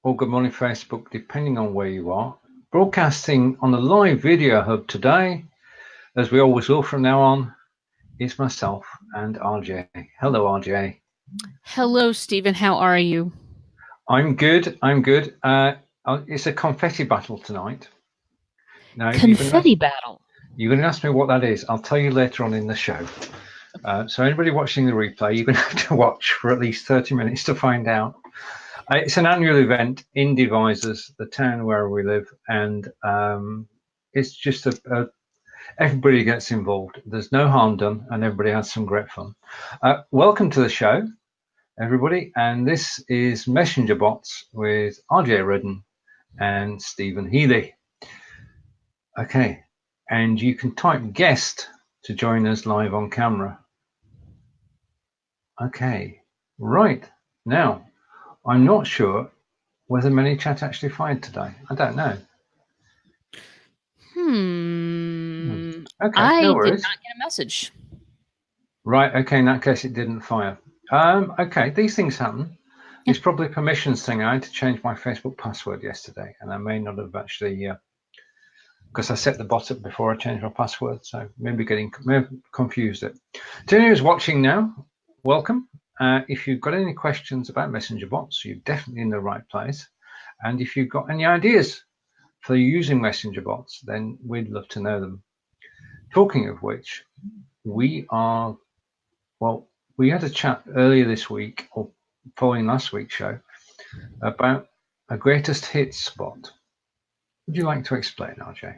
or good morning, Facebook, depending on where you are. Broadcasting on the live video hub today, as we always will from now on, is myself and RJ. Hello, RJ. Hello, Stephen. How are you? I'm good. It's a confetti battle tonight. Now, Confetti battle. You're going to ask me what that is. I'll tell you later on in the show. So anybody watching the replay, you're going to have to watch for at least 30 minutes to find out. It's an annual event in Devizes, the town where we live, and it's just everybody gets involved. There's no harm done, and everybody has some great fun. Welcome to the show, everybody, and this is Messenger Bots with RJ Redden and Stephen Healey. Okay, and you can type guest to join us live on camera. Okay, right now. I'm not sure whether Manychat actually fired today. I don't know. Okay, I did not get a message. Right, okay, in that case it didn't fire. Okay, these things happen. Yeah. It's probably a permissions thing. I had to change my Facebook password yesterday, and I may not have actually, because I set the bot up before I changed my password, so maybe confused it. To anyone who's watching now, welcome. If you've got any questions about messenger bots, you're definitely in the right place. And if you've got any ideas for using messenger bots, then we'd love to know them. Talking of which, we had a chat earlier this week, or following last week's show, about a greatest hits spot. Would you like to explain, RJ?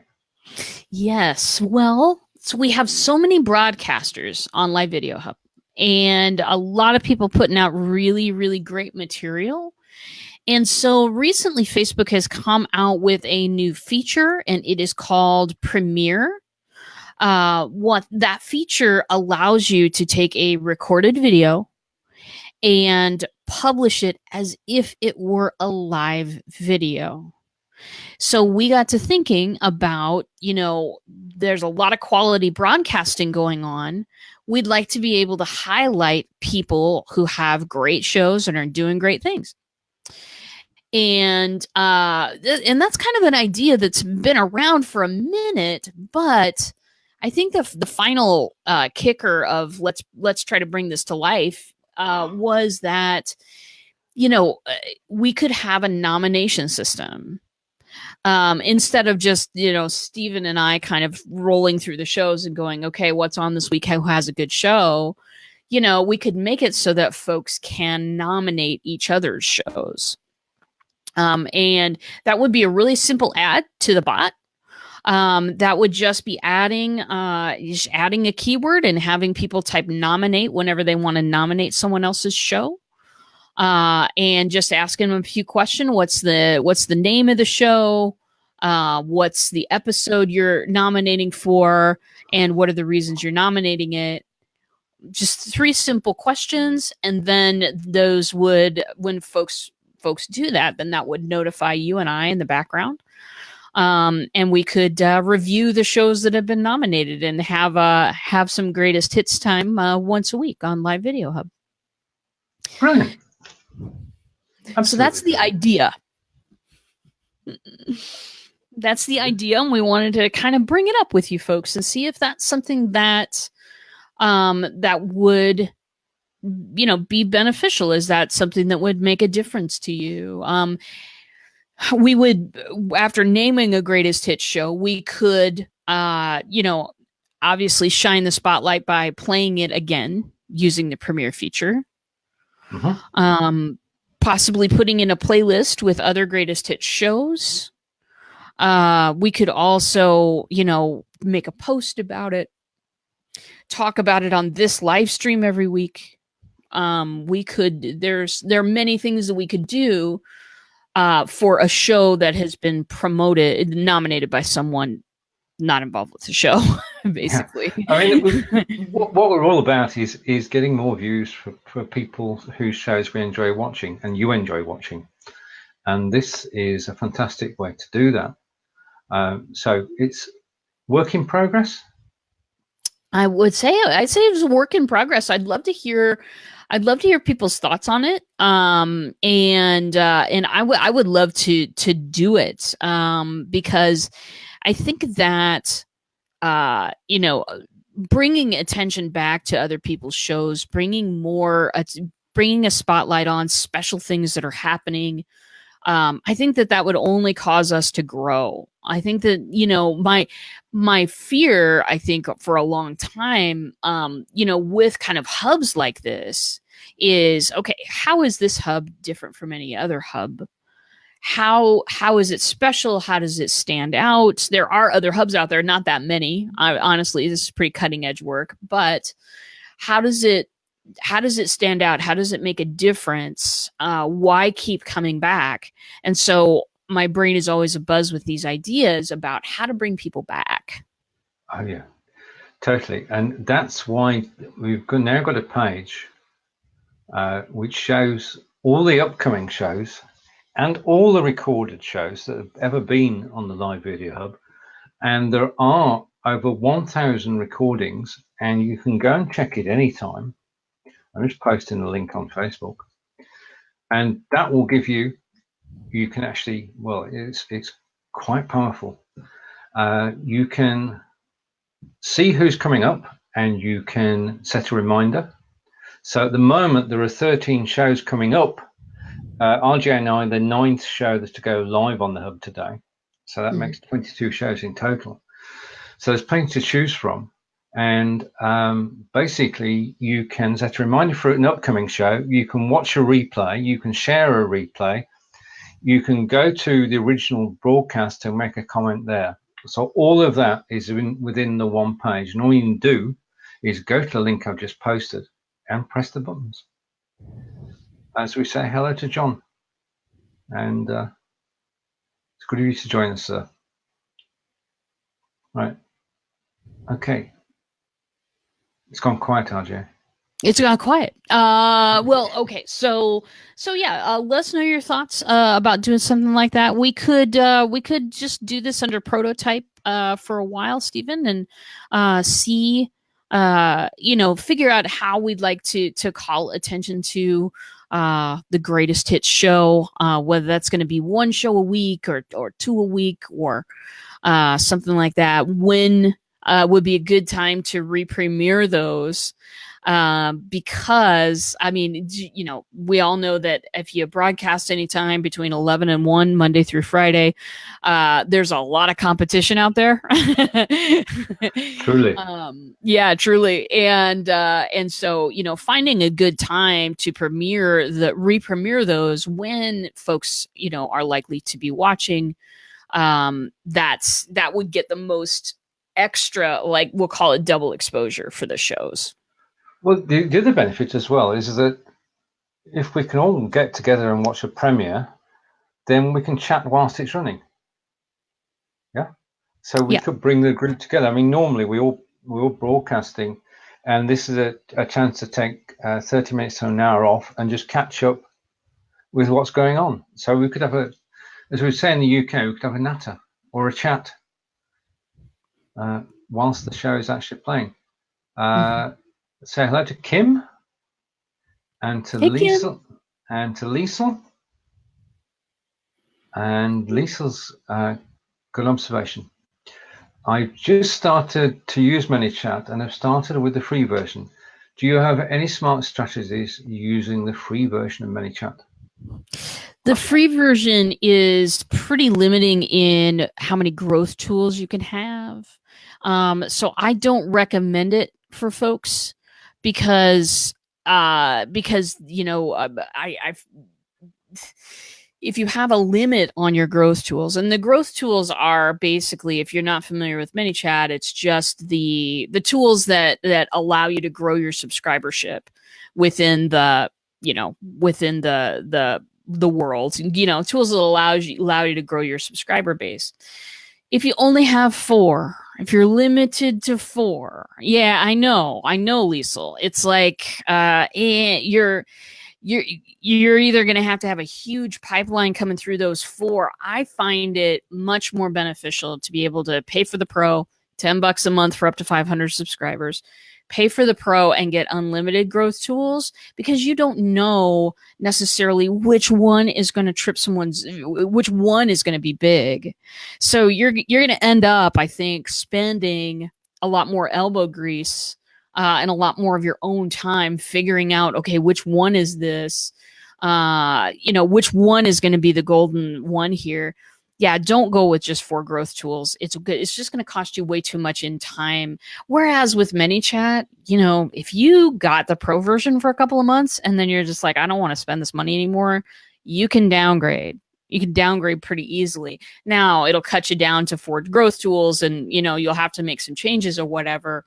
Yes. Well, so we have so many broadcasters on Live Video Hub, and a lot of people putting out really, really great material. And so recently Facebook has come out with a new feature, and it is called Premiere. What that feature allows you to take a recorded video and publish it as if it were a live video. So we got to thinking about, there's a lot of quality broadcasting going on. We'd like to be able to highlight people who have great shows and are doing great things. And that's kind of an idea that's been around for a minute, but I think the final kicker of let's try to bring this to life was that, we could have a nomination system. Instead of just, Stephen and I kind of rolling through the shows and going, okay, what's on this week? Who has a good show? We could make it so that folks can nominate each other's shows. And that would be a really simple add to the bot. That would just be adding a keyword and having people type nominate whenever they want to nominate someone else's show. And just asking them a few questions. What's the name of the show? What's the episode you're nominating for? And what are the reasons you're nominating it? Just 3 simple questions. And then those would, when folks do that, then that would notify you and I in the background. And we could review the shows that have been nominated and have some greatest hits time once a week on Live Video Hub. Brilliant. Absolutely. So that's the idea. That's the idea, and we wanted to kind of bring it up with you folks and see if that's something that that would be beneficial. Is that something that would make a difference to you? We would, after naming a greatest hits show, we could obviously shine the spotlight by playing it again using the Premiere feature. Mm-hmm. Possibly putting in a playlist with other greatest hits shows. We could also, make a post about it, talk about it on this live stream every week. There are many things that we could do for a show that has been nominated by someone not involved with the show, basically. Yeah. I mean, what we're all about is getting more views for people whose shows we enjoy watching and you enjoy watching. And this is a fantastic way to do that. So it's work in progress. I'd say it was a work in progress. I'd love to hear I'd love to hear people's thoughts on it. And I would love to do it. Because I think that, you know, bringing attention back to other people's shows, bringing a spotlight on special things that are happening. I think that would only cause us to grow. I think that, you know, my fear, I think for a long time, you know, with kind of hubs like this is, okay, how is this hub different from any other hub? How is it special? How does it stand out? There are other hubs out there, not that many. Honestly, this is pretty cutting edge work, but how does it stand out? How does it make a difference? Why keep coming back? And so my brain is always abuzz with these ideas about how to bring people back. Oh yeah, totally. And that's why we've now got a page which shows all the upcoming shows and all the recorded shows that have ever been on the Live Video Hub. And there are over 1,000 recordings, and you can go and check it anytime. I'm just posting the link on Facebook, and that will give you can actually, well, it's quite powerful. You can see who's coming up, and you can set a reminder. So at the moment there are 13 shows coming up. RJ and I, the 9th show that's to go live on the hub today, so that makes 22 shows in total. So there's plenty to choose from. And basically you can set a reminder for an upcoming show. You can watch a replay, you can share a replay, you can go to the original broadcast and make a comment there. So all of that is within the one page, and all you can do is go to the link I've just posted and press the buttons as we say hello to John. And it's good of you to join us, sir. Right. Okay. It's gone quiet, RJ. It's gone quiet. Well, okay. So yeah, let us know your thoughts about doing something like that. We could just do this under prototype for a while, Stephen, and see, you know, figure out how we'd like to call attention to the greatest hits show, whether that's going to be one show a week or two a week or something like that. When would be a good time to re-premiere those, because I mean, you know, we all know that if you broadcast anytime between 11 and 1 Monday through Friday, there's a lot of competition out there. Truly. Yeah, truly. And so, you know, finding a good time to re-premiere those when folks, you know, are likely to be watching, that would get the most extra, like we'll call it double exposure for the shows. Well, the other benefit as well is that if we can all get together and watch a premiere, then we can chat whilst it's running. Yeah. So we could bring the group together. I mean, normally we're all broadcasting, and this is a chance to take 30 minutes to an hour off and just catch up with what's going on. So we could have as we say in the UK, we could have a natter or a chat whilst the show is actually playing. Say hello to Kim and to Lisa and to Liesl. And Liesl's good observation. I've just started to use Manychat, and I've started with the free version. Do you have any smart strategies using the free version of Manychat? The free version is pretty limiting in how many growth tools you can have. So I don't recommend it for folks because you know, I've if you have a limit on your growth tools, and the growth tools are basically, if you're not familiar with Manychat, it's just the tools that allow you to grow your subscribership within the, you know, within the world, you know, tools that allow you to grow your subscriber base. If you only have 4, if you're limited to 4, yeah, I know, Liesl. It's like you're either going to have a huge pipeline coming through those 4. I find it much more beneficial to be able to pay for the pro, $10 a month for up to 500 subscribers, pay for the pro and get unlimited growth tools, because you don't know necessarily which one is going to which one is going to be big. So you're going to end up, I think, spending a lot more elbow grease and a lot more of your own time figuring out, okay, which one is this? Which one is going to be the golden one here? Yeah, don't go with just 4 growth tools. It's just going to cost you way too much in time. Whereas with Manychat, if you got the pro version for a couple of months and then you're just like, I don't want to spend this money anymore, you can downgrade. You can downgrade pretty easily. Now it'll cut you down to 4 growth tools, and you'll have to make some changes or whatever.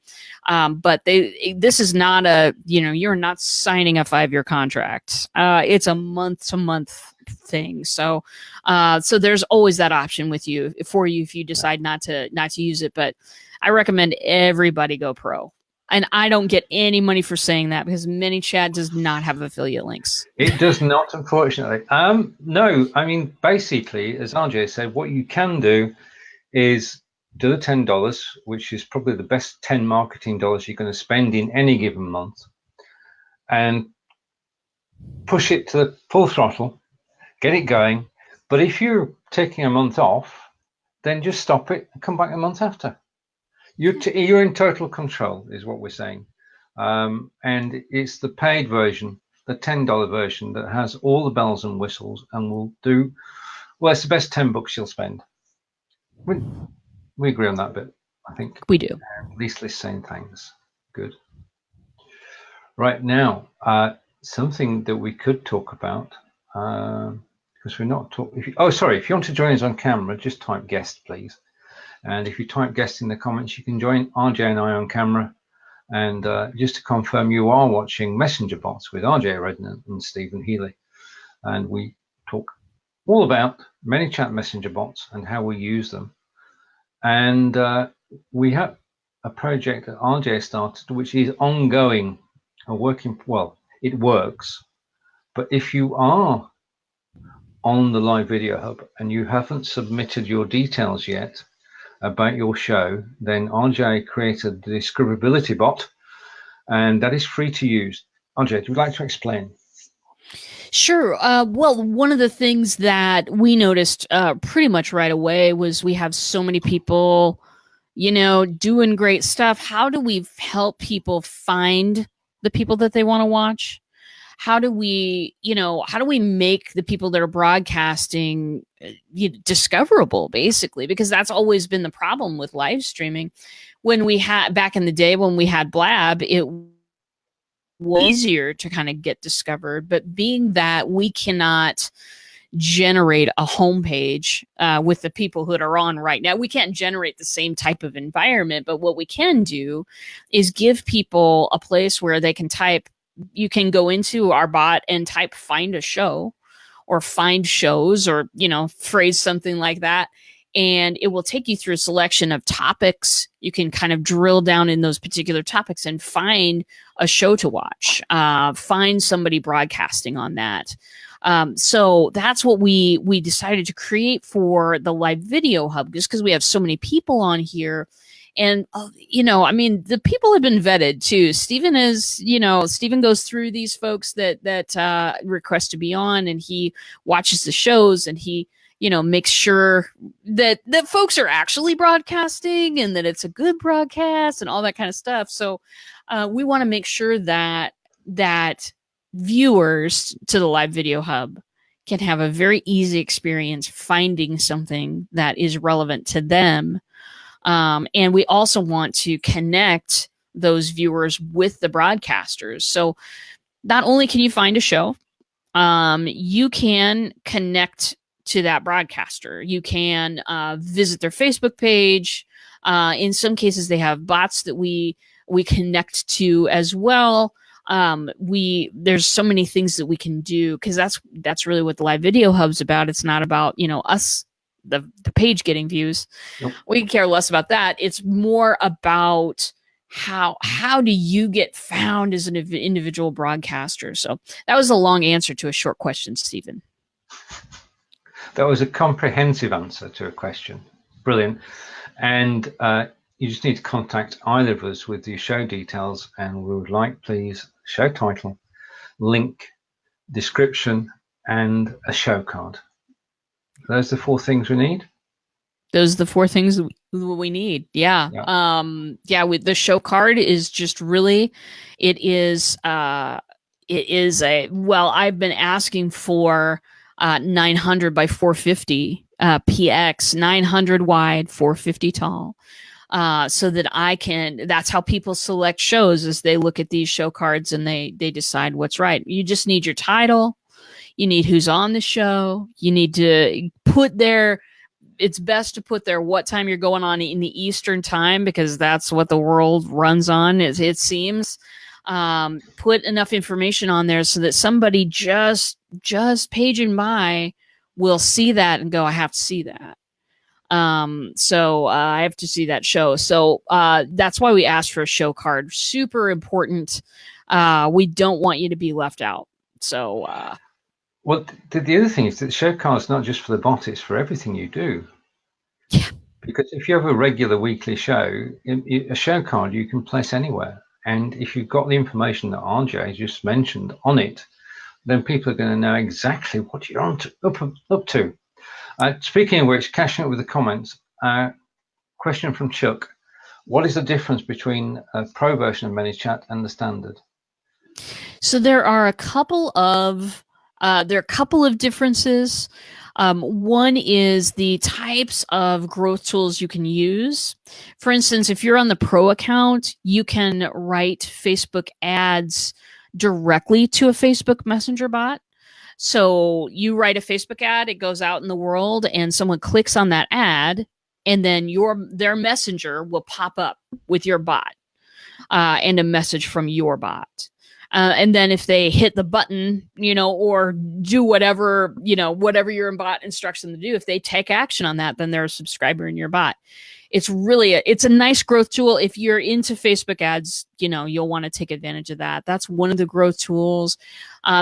But this is not you're not signing a 5-year contract. It's a month-to-month thing. So there's always that option with you if you decide not to use it. But I recommend everybody go pro. And I don't get any money for saying that, because Manychat does not have affiliate links. It does not, unfortunately. No, I mean, basically, as RJ said, what you can do is do the $10, which is probably the best 10 marketing dollars you're going to spend in any given month, and push it to the full throttle, get it going. But if you're taking a month off, then just stop it and come back a month after. You're in total control, is what we're saying. And it's the paid version, the $10 version, that has all the bells and whistles and will do, well, it's the best $10 you'll spend. We agree on that bit, I think. We do. At least saying thanks. Good. Right now, something that we could talk about, because we're not talking. If you want to join us on camera, just type guest, please. And if you type guest in the comments, you can join RJ and I on camera. And just to confirm, you are watching Messenger Bots with RJ Redden and Stephen Healey. And we talk all about Manychat messenger bots and how we use them. And we have a project that RJ started, which is ongoing, it works. But if you are on the Live Video Hub and you haven't submitted your details yet about your show, then RJ created the discoverability bot, and that is free to use. RJ, would you like to explain? Sure. Well, one of the things that we noticed pretty much right away was we have so many people, doing great stuff. How do we help people find the people that they want to watch? How do we make the people that are broadcasting discoverable, basically? Because that's always been the problem with live streaming. When we had, back in the day when we had Blab, it was easier to kind of get discovered. But being that we cannot generate a homepage with the people that are on right now, we can't generate the same type of environment. But what we can do is give people a place where they can type. You can go into our bot and type find a show or find shows, or, phrase something like that. And it will take you through a selection of topics. You can kind of drill down in those particular topics and find a show to watch, find somebody broadcasting on that. So that's what we decided to create for the Live Video Hub, just because we have so many people on here. And, the people have been vetted too. Stephen goes through these folks that request to be on, and he watches the shows, and he, makes sure that folks are actually broadcasting and that it's a good broadcast and all that kind of stuff. So we want to make sure that viewers to the Live Video Hub can have a very easy experience finding something that is relevant to them. And we also want to connect those viewers with the broadcasters. So not only can you find a show, you can connect to that broadcaster. You can visit their Facebook page. In some cases, they have bots that we connect to as well. There's so many things that we can do, because that's really what the Live Video Hub's about. It's not about us, the page getting views. Nope. We can care less about that. It's more about how do you get found as an individual broadcaster. So that was a long answer to a short question, Stephen. That was a comprehensive answer to a question. Brilliant. And you just need to contact either of us with your show details, and we would like, please, show title, link, description, and a show card. Those are the 4 things we need. Those are the 4 things we need. Yeah. With the show card is just really, it is I've been asking for 900 by 450 PX, 900 wide, 450 tall. So that that's how people select shows, as they look at these show cards and they decide what's right. You just need your title. You need who's on the show. You need to put it's best to put there what time you're going on in the Eastern time, because that's what the world runs on, it seems. Put enough information on there so that somebody just paging by will see that and go, I have to see that. So I have to see that show. So that's why we asked for a show card. Super important. We don't want you to be left out. So well, the other thing is that the show card is not just for the bot, it's for everything you do. Yeah. Because if you have a regular weekly show, a show card you can place anywhere. And if you've got the information that RJ just mentioned on it, then people are going to know exactly what you're up to. Speaking of which, cashing it with the comments, question from Chuck. What is the difference between a pro version of Manychat and the standard? So there are a couple of differences. One is the types of growth tools you can use. For instance, if you're on the pro account, you can write Facebook ads directly to a Facebook Messenger bot. So you write a Facebook ad, it goes out in the world, and someone clicks on that ad, and then their messenger will pop up with your bot and a message from your bot. And then if they hit the button, or do whatever your bot instructs them to do, if they take action on that, then they're a subscriber in your bot. It's really it's a nice growth tool. If you're into Facebook ads, you'll want to take advantage of that. That's one of the growth tools.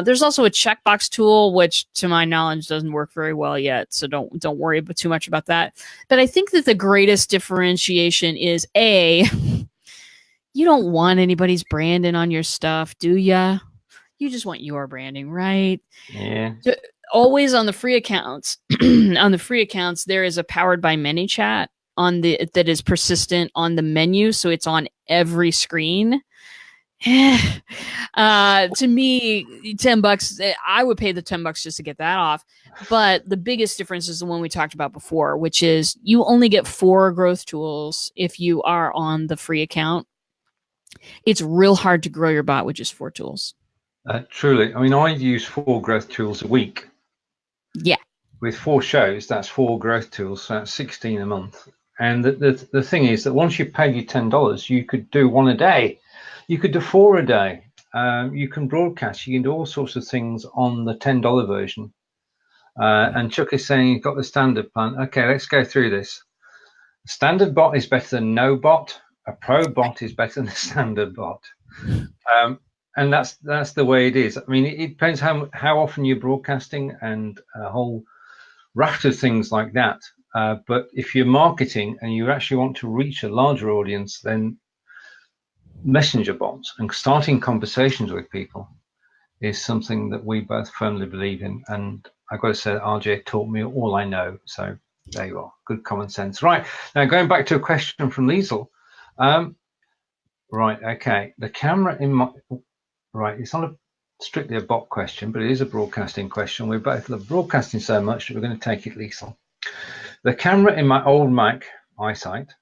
There's also a checkbox tool, which to my knowledge doesn't work very well yet. So don't worry too much about that. But I think that the greatest differentiation is you don't want anybody's branding on your stuff, do ya? You just want your branding, right? Yeah. So always on the free accounts, there is a powered by Manychat that is persistent on the menu, so it's on every screen. To me, $10, I would pay the $10 just to get that off. But the biggest difference is the one we talked about before, which is you only get 4 growth tools if you are on the free account. It's real hard to grow your bot with just 4 tools. Truly. I mean, I use 4 growth tools a week. Yeah. With 4 shows, that's 4 growth tools, so that's 16 a month. And the thing is that once you pay your $10, you could do 1 a day. You could do 4 a day. You can broadcast. You can do all sorts of things on the $10 version. And Chuck is saying you've got the standard plan. Okay, let's go through this. Standard bot is better than no bot. A pro bot is better than a standard bot. And that's the way it is. I mean, it depends how often you're broadcasting and a whole raft of things like that. But if you're marketing and you actually want to reach a larger audience, then messenger bots and starting conversations with people is something that we both firmly believe in. And I've got to say that RJ taught me all I know. So there you are. Good common sense. Right. Now, going back to a question from Liesl. Right. Okay. The camera in my... Right. It's not strictly a bot question, but it is a broadcasting question. We both love broadcasting so much that we're going to take it, Liesl. The camera in my old Mac eyesight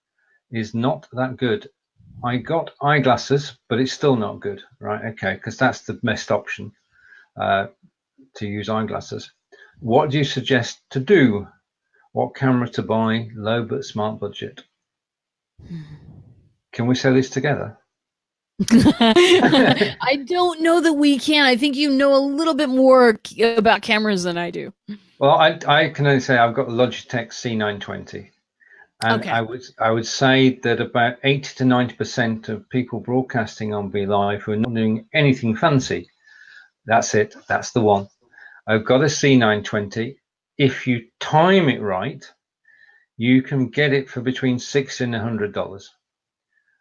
is not that good. I got eyeglasses, but it's still not good. Right. Okay. Because that's the best option to use eyeglasses. What do you suggest to do? What camera to buy? Low but smart budget. Can we say this together? I don't know that we can. I think you know a little bit more about cameras than I do. Well, I can only say I've got a Logitech C920. And okay. I would say that about 80 to 90% of people broadcasting on BeLive who are not doing anything fancy, that's it. That's the one. I've got a C920. If you time it right, you can get it for between $60 and $100.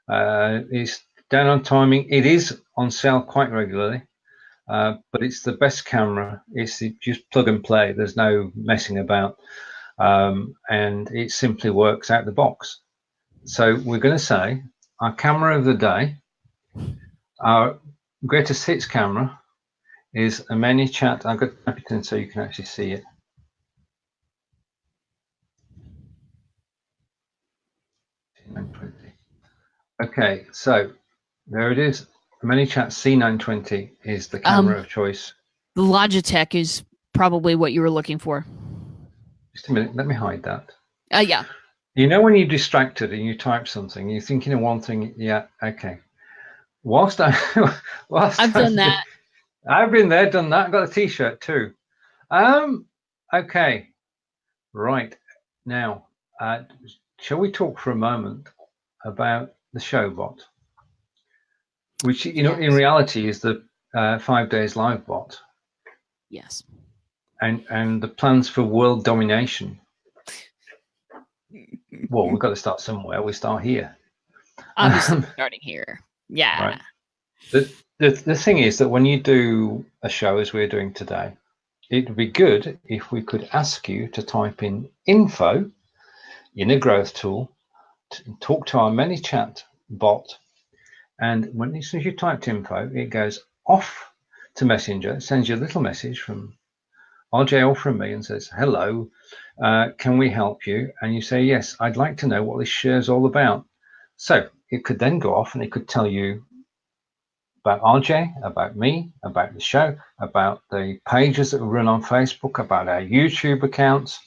It's down on timing. It is on sale quite regularly, but it's the best camera. It's just plug and play. There's no messing about, and it simply works out the box. So we're going to say our camera of the day, our greatest hits camera, is a Manychat. I've got to type it in so you can actually see it. Okay, so there it is. Manychat C920 is the camera of choice. The Logitech is probably what you were looking for. Just a minute, let me hide that. Yeah. You know when you're distracted and you type something, you're thinking of one thing. Yeah, okay. Whilst I've done that. I've been there, done that. Got a T-shirt too. Okay, right now, shall we talk for a moment about the Showbot, which in reality is the 5 days live bot. Yes. And the plans for world domination. Well, we've got to start somewhere. We start here. Obviously, starting here. Yeah. Right. The thing is that when you do a show as we're doing today, it would be good if we could ask you to type in info in a growth tool, to talk to our Manychat bot, and as soon as you typed info, it goes off to Messenger. It sends you a little message from RJ or from me and says, hello, can we help you? And you say, yes, I'd like to know what this share is all about. So it could then go off and it could tell you about RJ, about me, about the show, about the pages that we run on Facebook, about our YouTube accounts.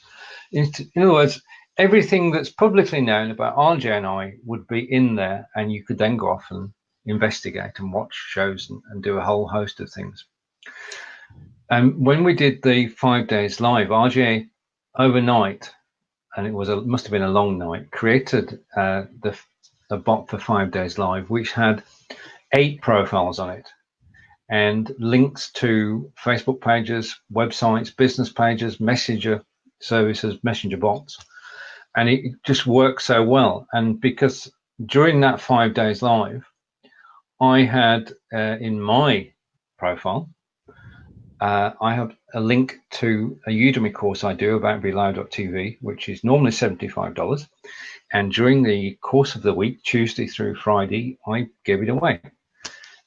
In other words, everything that's publicly known about RJ and I would be in there, and you could then go off and investigate and watch shows and do a whole host of things. And when we did the 5 days live, RJ overnight, and it must have been a long night, created the bot for 5 days live, which had 8 profiles on it and links to Facebook pages, websites, business pages, messenger services, messenger bots. And it just worked so well. And because during that 5 days live, I had in my profile, I have a link to a Udemy course I do about BeLoud.tv, which is normally $75. And during the course of the week, Tuesday through Friday, I gave it away.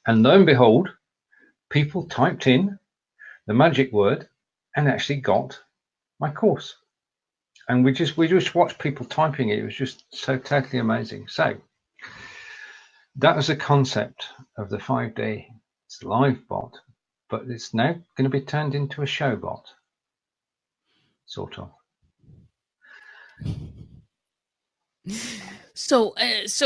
And lo and behold, people typed in the magic word and actually got my course. And we just watched people typing it. It was just so totally amazing. So that was the concept of the 5 day live bot, but it's now going to be turned into a show bot, sort of. So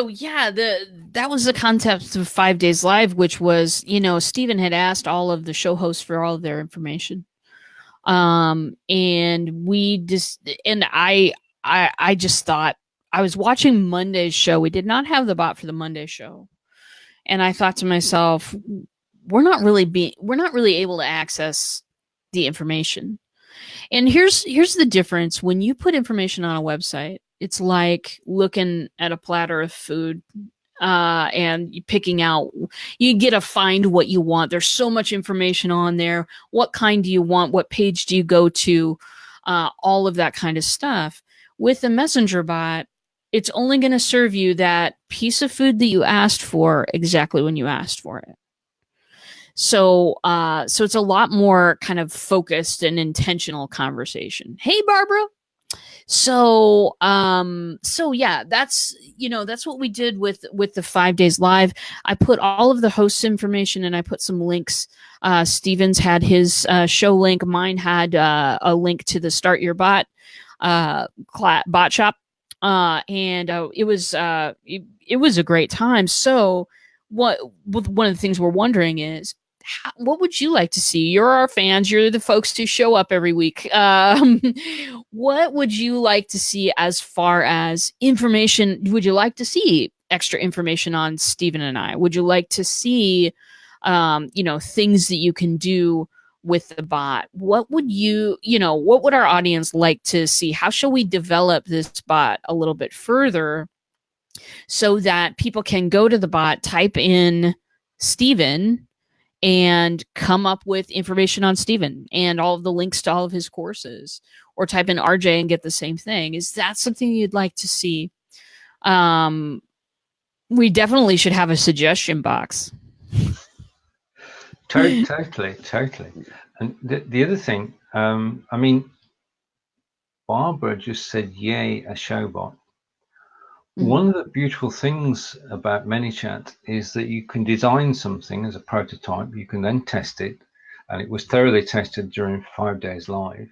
yeah, that was the concept of 5 days live, which was, Stephen had asked all of the show hosts for all of their information. And I just thought, I was watching Monday's show. We did not have the bot for the Monday show. And I thought to myself, we're not really able to access the information. And here's the difference. When you put information on a website, it's like looking at a platter of food and picking out, you get to find what you want. There's so much information on there. What kind do you want? What page do you go to? All of that kind of stuff. With the messenger bot, it's only going to serve you that piece of food that you asked for exactly when you asked for it. So it's a lot more kind of focused and intentional conversation. Hey, Barbara. So yeah, that's what we did with the 5 days live. I put all of the hosts' information and I put some links. Steven's had his show link. Mine had a link to the Start Your Bot bot shop. And it was a great time. So one of the things we're wondering is, what would you like to see? You're our fans. You're the folks who show up every week. What would you like to see as far as information? Would you like to see extra information on Stephen and I? Would you like to see, things that you can do with the bot? What would what would our audience like to see? How shall we develop this bot a little bit further? so that people can go to the bot, type in Stephen, and come up with information on Stephen and all of the links to all of his courses, or type in RJ and get the same thing. Is that something you'd like to see? We definitely should have a suggestion box. Totally. And the other thing, I mean, Barbara just said, yay, a showbot. One of the beautiful things about Manychat is that you can design something as a prototype, you can then test it, and it was thoroughly tested during 5 days live,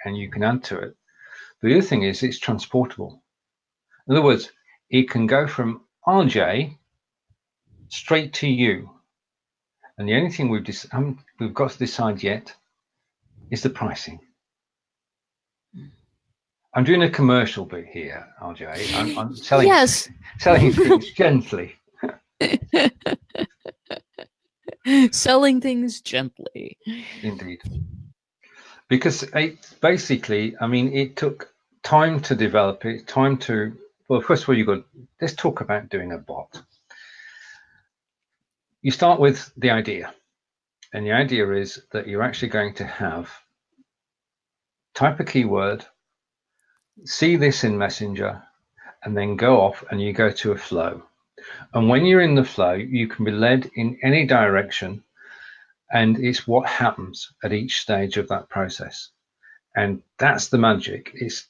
and you can add to it. The other thing is it's transportable. In other words, it can go from RJ straight to you. And the only thing we've got to decide yet is the pricing. I'm doing a commercial bit here, RJ. I'm selling, yes. selling things gently. Selling things gently. Indeed. Because basically, I mean, it took time to develop it, well, first of all, let's talk about doing a bot. You start with the idea. And the idea is that you're actually going to type a keyword, see this in Messenger, and then go off and you go to a flow. And when you're in the flow, you can be led in any direction, and it's what happens at each stage of that process. And that's the magic. It's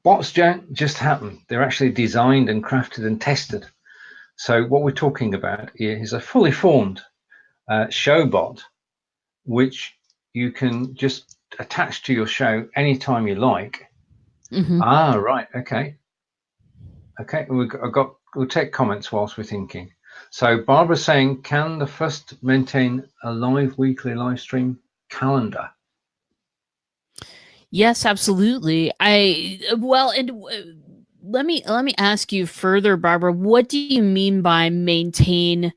bots don't just happen. They're actually designed and crafted and tested. So what we're talking about here is a fully formed show bot, which you can just attach to your show anytime you like. Right. Okay. We'll take comments whilst we're thinking. So Barbara's saying, can the first maintain a weekly live stream calendar? Yes, absolutely. Let me ask you further, Barbara. What do you mean by maintain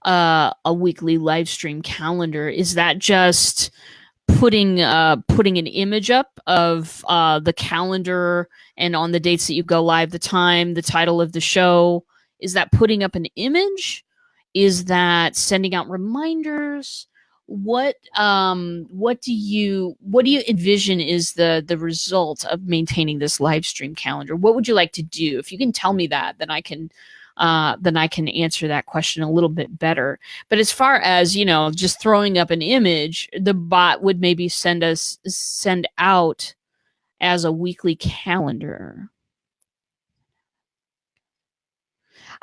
a weekly live stream calendar? Is that just putting an image up of the calendar, and on the dates that you go live, the time, the title of the show? Is that putting up an image? Is that sending out reminders? What do you envision is the result of maintaining this live stream calendar? What would you like to do? If you can tell me that, then I can answer that question a little bit better. But as far as, just throwing up an image, the bot would maybe send out as a weekly calendar.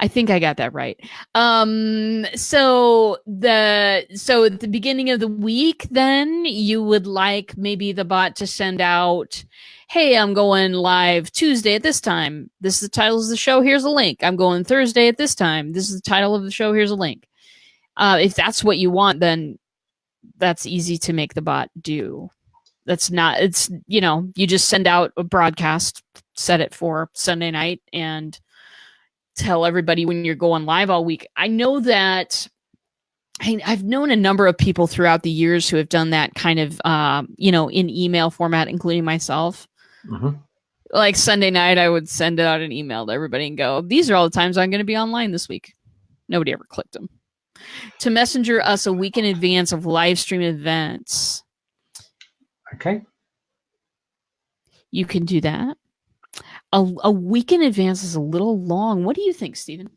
I think I got that right. So at the beginning of the week, then you would like maybe the bot to send out, hey, I'm going live Tuesday at this time. This is the title of the show. Here's a link. I'm going Thursday at this time. This is the title of the show. Here's a link. If that's what you want, then that's easy to make the bot do. You just send out a broadcast, set it for Sunday night, and tell everybody when you're going live all week. I know that I've known a number of people throughout the years who have done that kind of, in email format, including myself. Like Sunday night, I would send out an email to everybody and go, these are all the times I'm going to be online this week. Nobody ever clicked them. To messenger us a week in advance of live stream events. Okay. You can do that. A week in advance is a little long. What do you think, Stephen?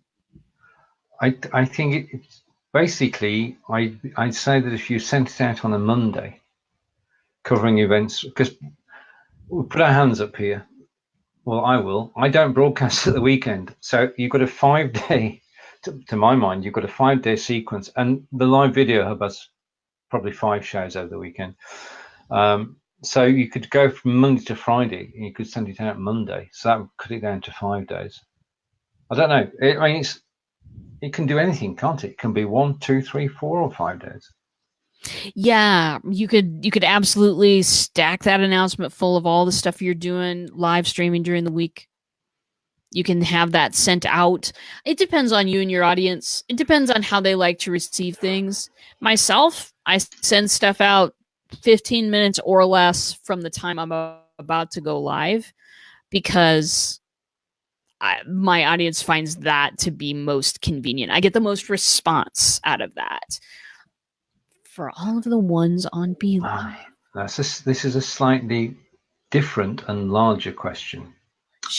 I think it's basically, I'd say that if you sent it out on a Monday, covering events, because we'll put our hands up here. Well, I will. I don't broadcast at the weekend. So you've got a 5-day, to my mind, you've got a 5-day sequence. And the live video hub has probably 5 shows over the weekend. So you could go from Monday to Friday, and you could send it out Monday. So that would cut it down to 5 days. I don't know. It can do anything, can't it? It can be 1, 2, 3, 4, or 5 days. Yeah, you could absolutely stack that announcement full of all the stuff you're doing live streaming during the week. You can have that sent out. It depends on you and your audience. It depends on how they like to receive things. Myself, I send stuff out 15 minutes or less from the time I'm about to go live, because my audience finds that to be most convenient. I get the most response out of that. For all of the ones on Be Live. This is a slightly different and larger question.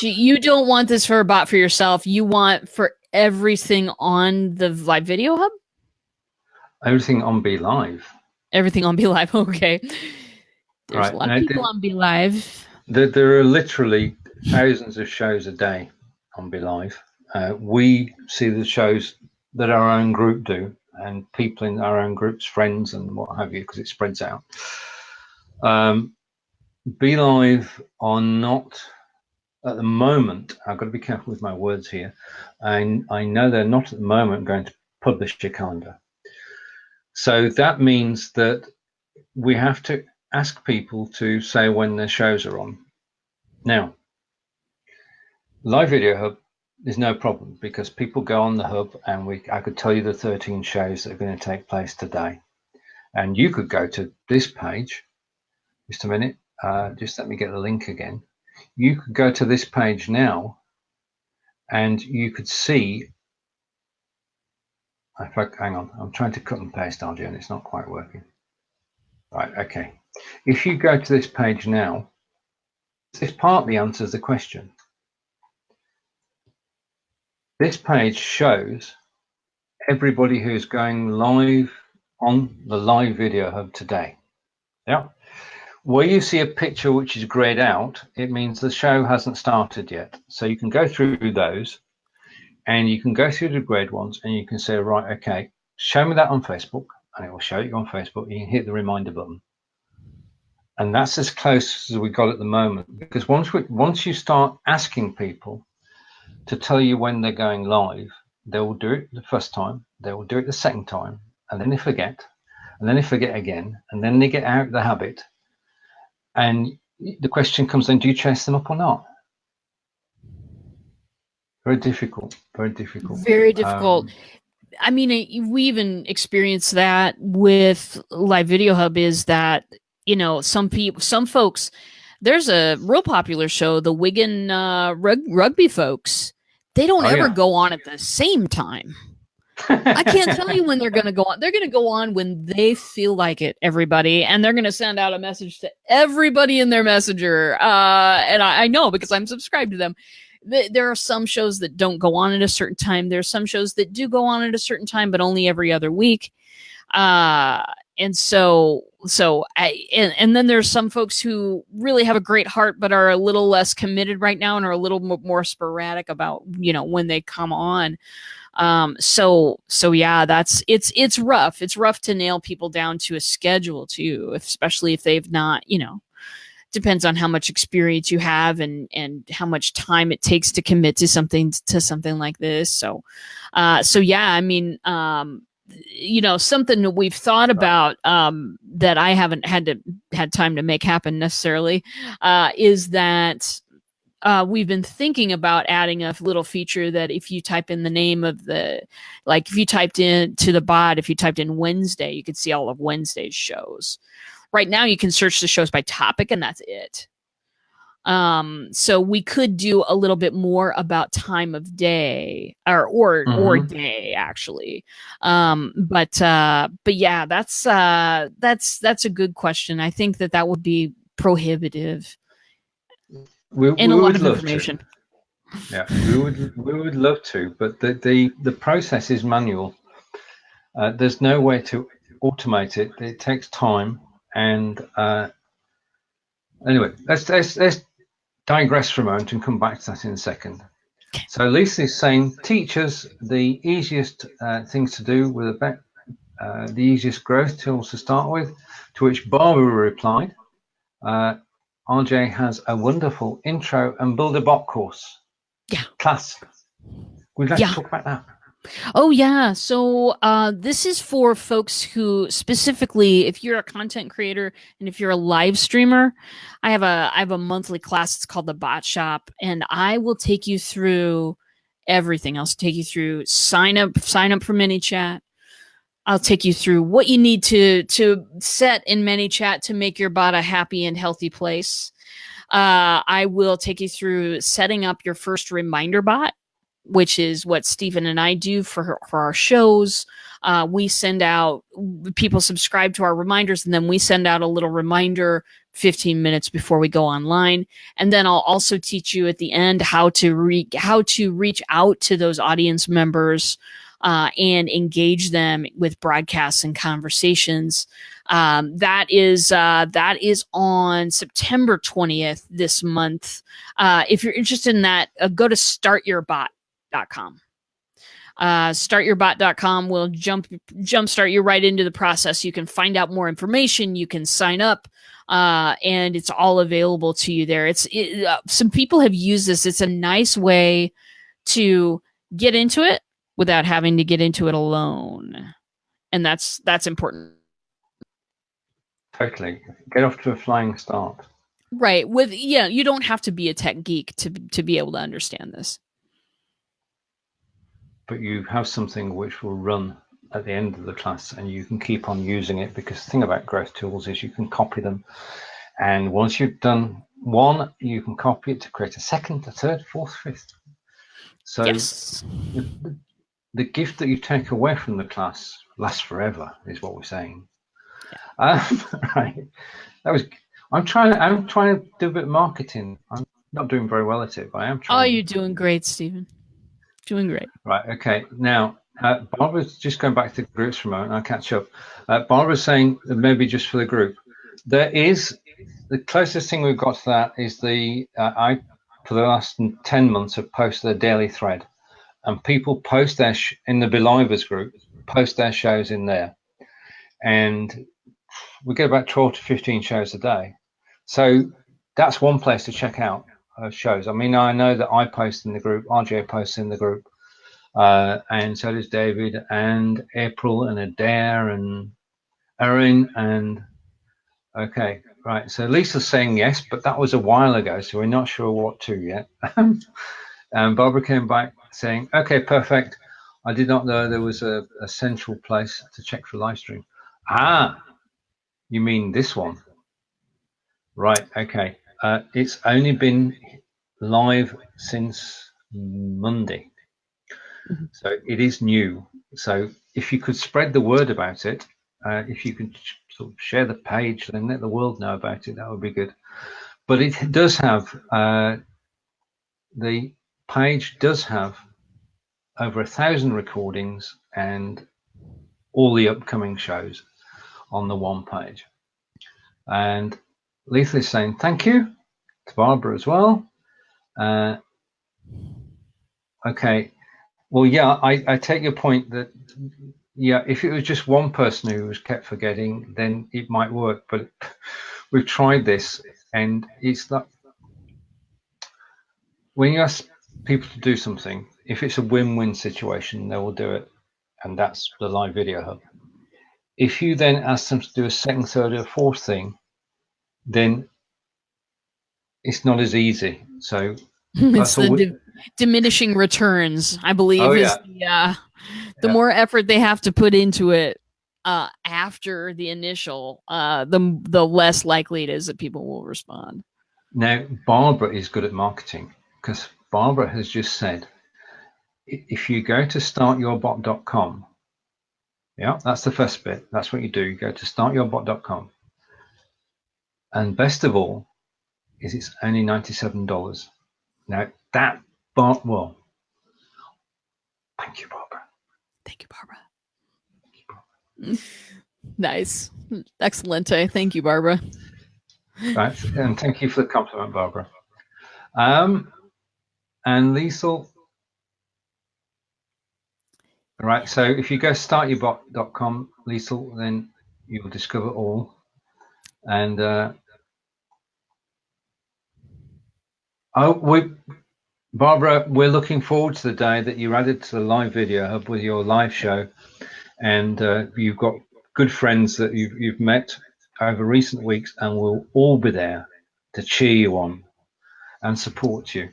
You don't want this for a bot for yourself. You want for everything on the live video hub? Everything on Be Live. Everything on Be Live. Okay. There's Right. a lot of people on Be Live. There are literally thousands of shows a day on Be Live. We see the shows that our own group do, and people in our own groups, friends and what have you, because it spreads out. Be Live are not, at the moment, I've got to be careful with my words here, and I know they're not at the moment going to publish a calendar. So that means that we have to ask people to say when their shows are on. Now, Live Video Hub is no problem because people go on the hub and I could tell you the 13 shows that are going to take place today. And you could go to this page, just a minute, just let me get the link again. You could go to this page now and you could see, in fact, hang on, I'm trying to cut and paste, RJ, and it's not quite working. Right, okay. If you go to this page now, this partly answers the question. This page shows everybody who's going live on the Live Video Hub today. Yeah. Where you see a picture which is grayed out, it means the show hasn't started yet. So you can go through those and you can go through the grayed ones and you can say, right, okay, show me that on Facebook, and it will show you on Facebook. You can hit the reminder button. And that's as close as we got at the moment, because once you start asking people to tell you when they're going live, they will do it the first time, they will do it the second time, and then they forget, and then they forget again, and then they get out of the habit. And the question comes then, do you chase them up or not? Very difficult, very difficult. Very difficult. I mean, we even experienced that with Live Video Hub, is that, you know, some folks, there's a real popular show, the Wigan rugby folks, they don't ever go on at the same time. I can't tell you when they're going to go on. They're going to go on when they feel like it, everybody. And they're going to send out a message to everybody in their messenger. And I know because I'm subscribed to them. There are some shows that don't go on at a certain time. There are some shows that do go on at a certain time, but only every other week. And then there's some folks who really have a great heart, but are a little less committed right now and are a little more sporadic about, you know, when they come on. So yeah, it's rough. It's rough to nail people down to a schedule too, especially if they've not, you know, depends on how much experience you have and how much time it takes to commit to something like this. So yeah, I mean, you know, something that we've thought about, that I haven't had time to make happen necessarily, is that, we've been thinking about adding a little feature that if you type in the name of if you typed in to the bot, if you typed in Wednesday, you could see all of Wednesday's shows. Right now you can search the shows by topic and that's it. So we could do a little bit more about time of day or day actually. But yeah, that's a good question. I think that would be prohibitive. We and a lot of love information. Yeah, we would love to, but the process is manual. There's no way to automate it. It takes time, and anyway, let's digress for a moment and come back to that in a second. So Lisa is saying, teachers, the easiest things to do with the easiest growth tools to start with. To which Barbara replied, RJ has a wonderful intro and build a bot course. Yeah. Class. We'd like to talk about that. Oh yeah. So this is for folks who specifically, if you're a content creator and if you're a live streamer, I have a monthly class. It's called the Bot Shop, and I will take you through everything. I'll take you through sign up for Manychat. I'll take you through what you need to set in Manychat to make your bot a happy and healthy place. I will take you through setting up your first reminder bot, which is what Stephen and I do for our shows. We send out, people subscribe to our reminders, and then we send out a little reminder 15 minutes before we go online. And then I'll also teach you at the end how to reach out to those audience members and engage them with broadcasts and conversations. That is on September 20th this month. If you're interested in that, go to startyourbot.com. Startyourbot.com will jumpstart you right into the process. You can find out more information. You can sign up, and it's all available to you there. Some people have used this. It's a nice way to get into it without having to get into it alone, and that's important. Totally. Get off to a flying start. Right. You don't have to be a tech geek to be able to understand this. But you have something which will run at the end of the class, and you can keep on using it, because the thing about growth tools is you can copy them, and once you've done one, you can copy it to create a second, a third, fourth, fifth. So yes. The gift that you take away from the class lasts forever, is what we're saying. Yeah. Right. I'm trying to do a bit of marketing. I'm not doing very well at it, but I am trying. Oh, you're doing great, Stephen. Doing great. Right. Okay. Now, Barbara's just going back to the groups for a moment. I'll catch up. Barbara's saying that maybe just for the group. There is the closest thing we've got to that is I for the last 10 months have posted a daily thread, and people post their in the Believers group, post their shows in there, and we get about 12 to 15 shows a day. So that's one place to check out shows. I mean, I know that I post in the group, RJ posts in the group, and so does David and April and Adair and Erin and okay, right. So Lisa's saying yes, but that was a while ago, so we're not sure what to yet. And Barbara came back saying, okay, perfect. I did not know there was a central place to check for live stream. Ah, you mean this one? Right, okay. It's only been live since Monday. So it is new. So if you could spread the word about it, if you could sort of share the page and let the world know about it, that would be good. But it does have, the page does have over 1,000 recordings and all the upcoming shows on the one page. And Letha is saying thank you to Barbara as well. Okay, well, yeah, I take your point that, yeah, if it was just one person who was kept forgetting, then it might work. But we've tried this, and it's not, when you ask people to do something, if it's a win-win situation, they will do it, and that's the live video hub. If you then ask them to do a second, third, or fourth thing, then it's not as easy. So it's the diminishing returns, I believe, is the more effort they have to put into it after the initial, the less likely it is that people will respond. Now, Barbara is good at marketing, because Barbara has just said, if you go to startyourbot.com, yeah, that's the first bit. That's what you do. You go to startyourbot.com. And best of all is it's only $97. Now, that, well, thank you, Barbara. Thank you, Barbara. Nice. Excellente. Thank you, Barbara. Right, and thank you for the compliment, Barbara. And Liesl, right, so if you go startyourbot.com, Liesl, then you will discover all. And Barbara, we're looking forward to the day that you're added to the live video hub with your live show, and you've got good friends that you've met over recent weeks, and we'll all be there to cheer you on and support you,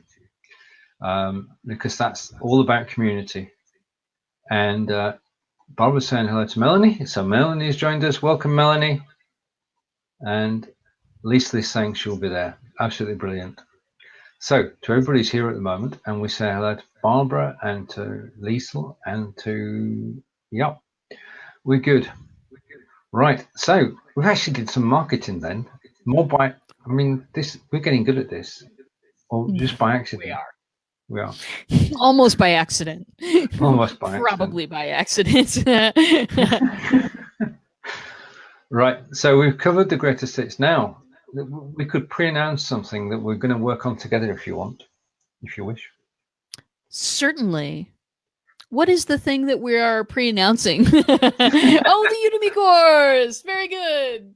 because that's all about community. And Barbara's saying hello to Melanie, so Melanie's joined us. Welcome, Melanie. And Lisa's saying she'll be there. absolutely brilliant. So to everybody's here at the moment, and we say hello to Barbara and to Liesl and to, yep, we're good. Right, so we've actually did some marketing then, more by, I mean, this, we're getting good at this, or just by accident. We are. Almost by accident. Almost by accident. Probably by accident. Right, so we've covered the greatest hits. Now, we could pre-announce something that we're going to work on together if you want, if you wish. Certainly. What is the thing that we are pre-announcing? Oh, the Udemy course. Very good.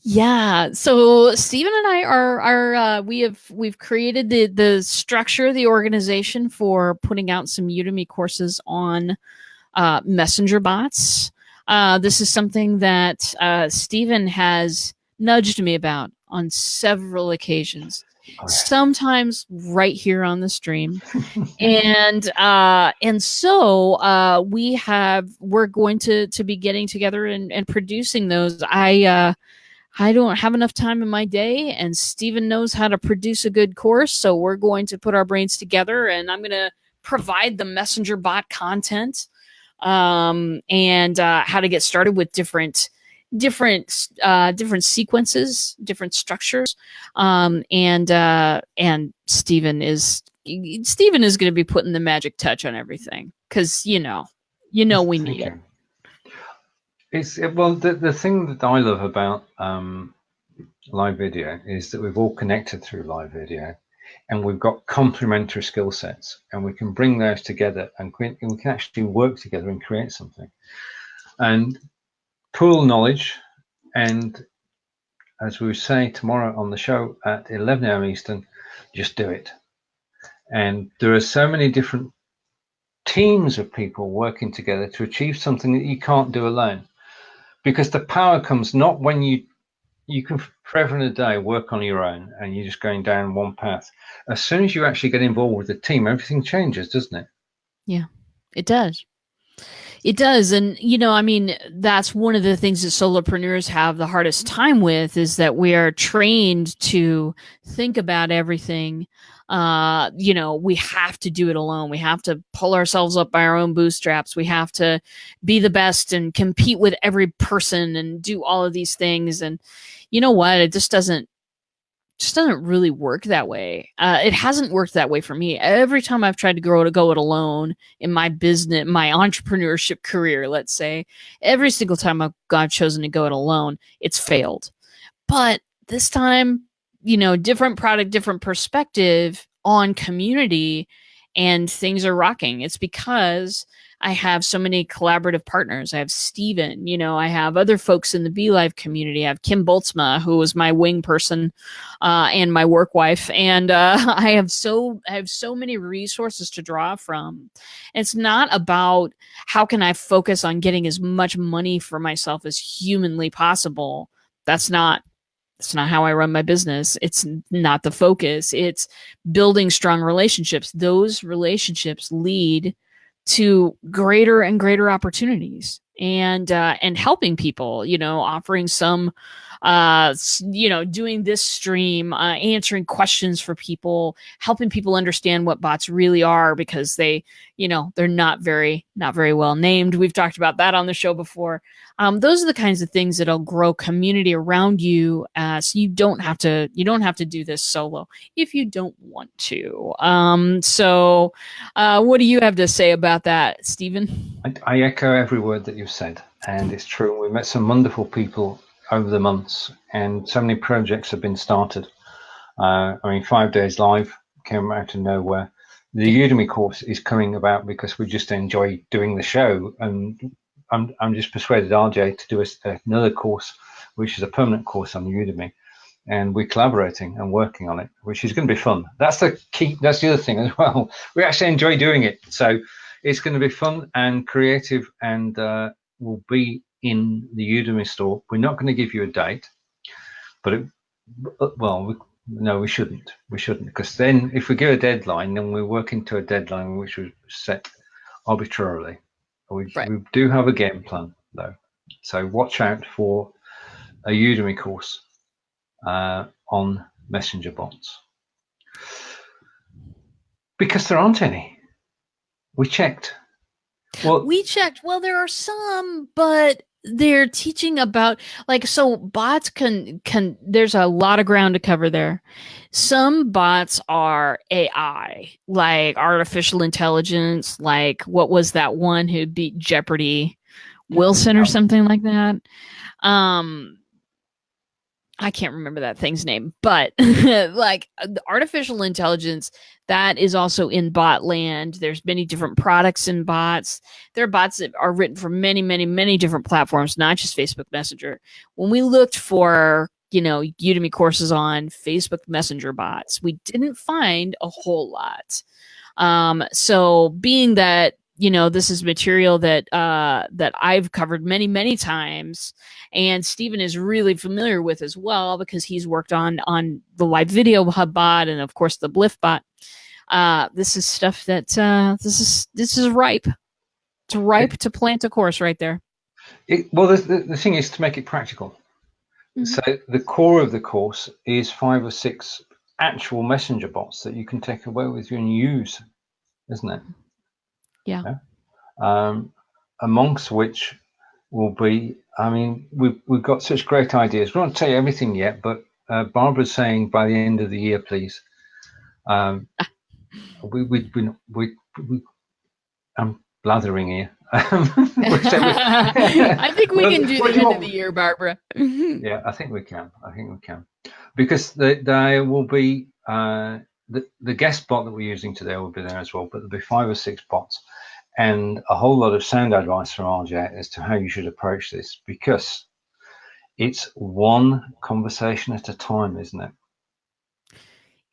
Yeah. So Stephen and I are we've created the structure of the organization for putting out some Udemy courses on messenger bots. This is something that Stephen has nudged me about on several occasions. Sometimes right here on the stream. And so we're going to be getting together and producing those. I don't have enough time in my day, and Stephen knows how to produce a good course, so we're going to put our brains together, and I'm going to provide the messenger bot content, and how to get started with different sequences, different structures, and Stephen is going to be putting the magic touch on everything, because we need it. It's well, the thing that I love about live video is that we've all connected through live video, and we've got complementary skill sets, and we can bring those together, and we can actually work together and create something, and pool knowledge. And as we say tomorrow on the show at 11 a.m. Eastern, just do it. And there are so many different teams of people working together to achieve something that you can't do alone. Because the power comes not when you can forever and a day work on your own and you're just going down one path. As soon as you actually get involved with the team, everything changes, doesn't it? Yeah, it does. It does. And, that's one of the things that solopreneurs have the hardest time with, is that we are trained to think about everything. We have to do it alone. We have to pull ourselves up by our own bootstraps. We have to be the best and compete with every person and do all of these things. And you know what? It just doesn't really work that way. It hasn't worked that way for me. Every time I've tried to go it alone in my business, my entrepreneurship career, let's say, every single time I've chosen to go it alone, it's failed. But this time, different product, different perspective on community, and things are rocking. It's because I have so many collaborative partners. I have Steven, I have other folks in the BeLive community. I have Kim Boltzma, who was my wing person, and my work wife. And I have so many resources to draw from. It's not about how can I focus on getting as much money for myself as humanly possible. That's not how I run my business. It's not the focus. It's building strong relationships. Those relationships lead to greater and greater opportunities, and helping people, offering some, doing this stream, answering questions for people, helping people understand what bots really are, because they're not very well named. We've talked about that on the show before. Those are the kinds of things that'll grow community around you. So you don't have to do this solo if you don't want to. So what do you have to say about that, Stephen? I echo every word that you've said, and it's true. We met some wonderful people over the months, and so many projects have been started. 5 days live came out of nowhere. The Udemy course is coming about because we just enjoy doing the show, and I'm just persuaded RJ to do another course, which is a permanent course on Udemy, and we're collaborating and working on it, which is going to be fun. That's the key. That's the other thing as well. We actually enjoy doing it, so it's going to be fun and creative, and will be in the Udemy store. We're not going to give you a date, but no, we shouldn't. We shouldn't, because then if we give a deadline, then we're working to a deadline which was set arbitrarily. We do have a game plan, though, so watch out for a Udemy course on messenger bots? Because there aren't any. We checked. Well, we checked. Well, there are some, but they're teaching about so bots can there's a lot of ground to cover there. Some bots are AI, like artificial intelligence, like what was that one who beat Jeopardy? Wilson or something like that. I can't remember that thing's name, but like the artificial intelligence that is also in bot land. There's many different products in bots. There are bots that are written for many, many, many different platforms, not just Facebook Messenger. When we looked for, Udemy courses on Facebook Messenger bots, we didn't find a whole lot. So being that, this is material that that I've covered many, many times, and Stephen is really familiar with as well because he's worked on the live video hub bot and of course the Bliff bot. This is stuff that this is ripe. It's ripe to plant a course right there. Well, the thing is to make it practical. Mm-hmm. So the core of the course is 5 or 6 actual messenger bots that you can take away with you and use, isn't it? Yeah. Amongst which will be, we've got such great ideas. We won't tell you everything yet, but Barbara's saying by the end of the year, please. I'm blathering here. I think we can do the end of the year, Barbara. Yeah, I think we can. Because there will be the guest bot that we're using today will be there as well, but there'll be 5 or 6 bots and a whole lot of sound advice from RJ as to how you should approach this, because it's one conversation at a time, isn't it?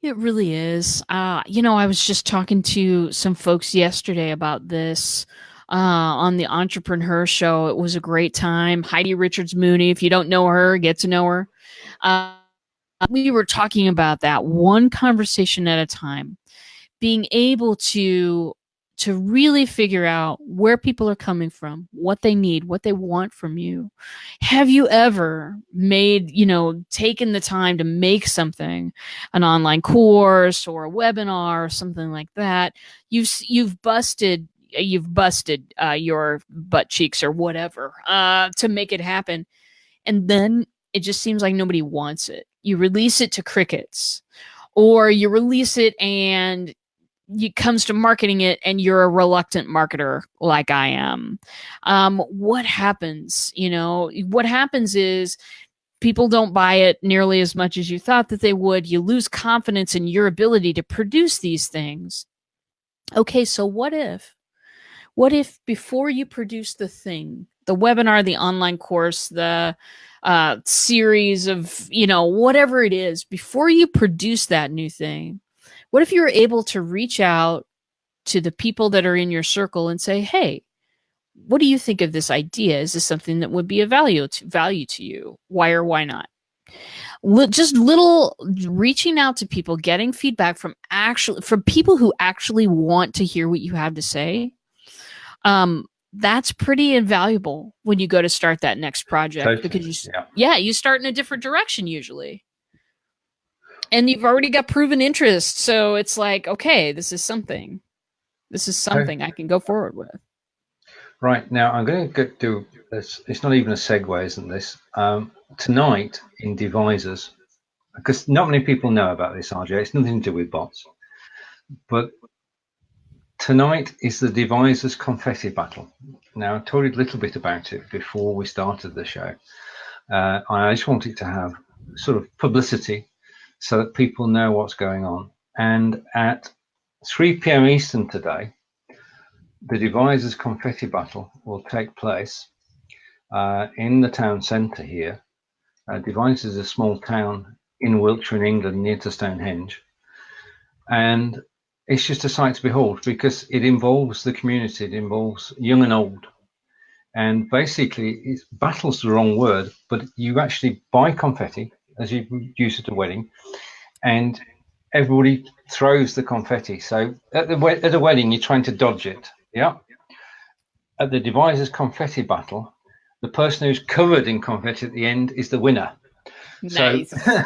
It really is. I was just talking to some folks yesterday about this on the Entrepreneur Show. It was a great time. Heidi Richards Mooney, if you don't know her, get to know her. We were talking about that one conversation at a time, being able to really figure out where people are coming from, what they need, what they want from you. Have you ever made, taken the time to make something, an online course or a webinar or something like that? You've busted your butt cheeks or whatever to make it happen. And then it just seems like nobody wants it. You release it to crickets, or you release it and it comes to marketing it and you're a reluctant marketer like I am. What happens? What happens is people don't buy it nearly as much as you thought that they would. You lose confidence in your ability to produce these things. Okay, so what if before you produce the thing, the webinar, the online course, the series of, whatever it is, before you produce that new thing, what if you were able to reach out to the people that are in your circle and say, hey, what do you think of this idea? Is this something that would be of value to you? Why or why not? Just little reaching out to people, getting feedback from people who actually want to hear what you have to say. That's pretty invaluable when you go to start that next project, totally. Because you start in a different direction usually. And you've already got proven interest. So it's like, okay, this is something I can go forward with. Right. Now I'm going to do this. It's not even a segue, isn't this? Tonight in Devisers, because not many people know about this, RJ. It's nothing to do with bots. But tonight is the Devisers Confetti Battle. Now, I told you a little bit about it before we started the show. I just wanted to have sort of publicity so that people know what's going on. And at 3 p.m. Eastern today, the Devisers Confetti Battle will take place in the town centre here. Devisers is a small town in Wiltshire in England near to Stonehenge. And it's just a sight to behold because it involves the community. It involves young and old. And basically, battle's the wrong word, but you actually buy confetti, as you use at a wedding, and everybody throws the confetti. So at a wedding, you're trying to dodge it. Yeah. At the Devisers Confetti Battle, the person who's covered in confetti at the end is the winner. Nice. So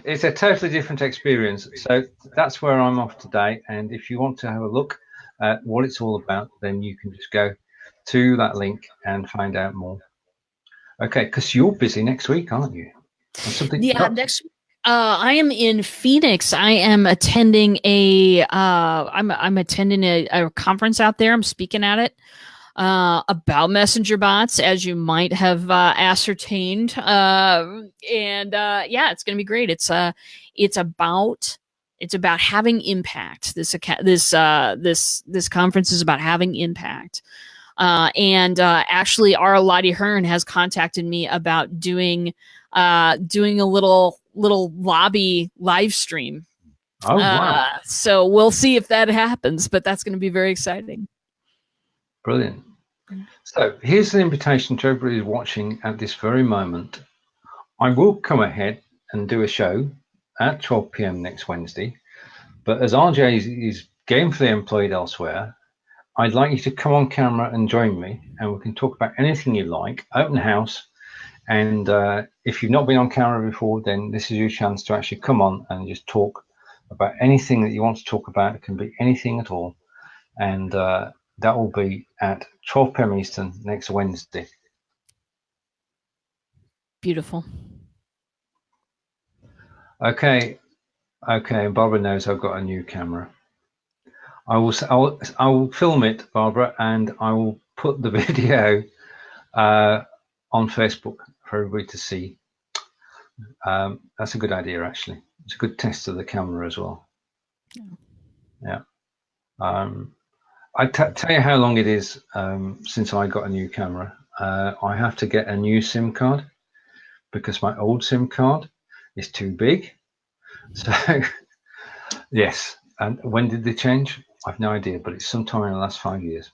It's a totally different experience. So that's where I'm off today. And if you want to have a look at what it's all about, then you can just go to that link and find out more. Okay, because you're busy next week, aren't you? On something Yeah, next I am in Phoenix. I am attending I'm attending a conference out there. I'm speaking at it about messenger bots, as you might have ascertained. And yeah, it's going to be great. It's about having impact. This conference is about having impact. And actually, our Lottie Hearn has contacted me about doing a little lobby live stream. Oh, wow. So we'll see if that happens, but that's going to be very exciting. Brilliant. So here's an invitation to everybody who's watching at this very moment. I will come ahead and do a show at 12 p.m. next Wednesday, but as RJ is gainfully employed elsewhere, I'd like you to come on camera and join me, and we can talk about anything you like, open house. And if you've not been on camera before, then this is your chance to actually come on and just talk about anything that you want to talk about. It can be anything at all. And that will be at 12 p.m. Eastern next Wednesday. Beautiful. Okay. Barbara knows I've got a new camera. I will film it, Barbara, and I will put the video on Facebook for everybody to see. That's a good idea, actually. It's a good test of the camera as well. Yeah. I tell you how long it is since I got a new camera. I have to get a new SIM card because my old SIM card is too big. So, yes. And when did they change? I've no idea, but it's sometime in the last 5 years.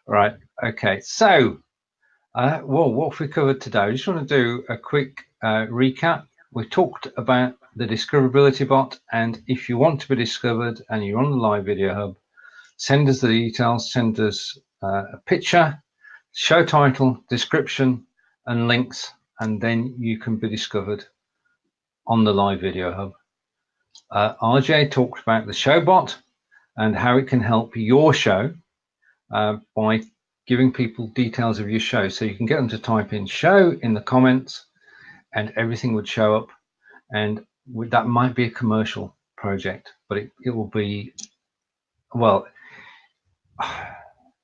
Right. Okay. So, well, what have we covered today? I just want to do a quick recap. We talked about the discoverability bot, and if you want to be discovered and you're on the live video hub, send us the details, send us a picture, show title, description, and links, and then you can be discovered on the live video hub. RJ talked about the show bot and how it can help your show by giving people details of your show. So you can get them to type in show in the comments and everything would show up. And that might be a commercial project, but it will be, well,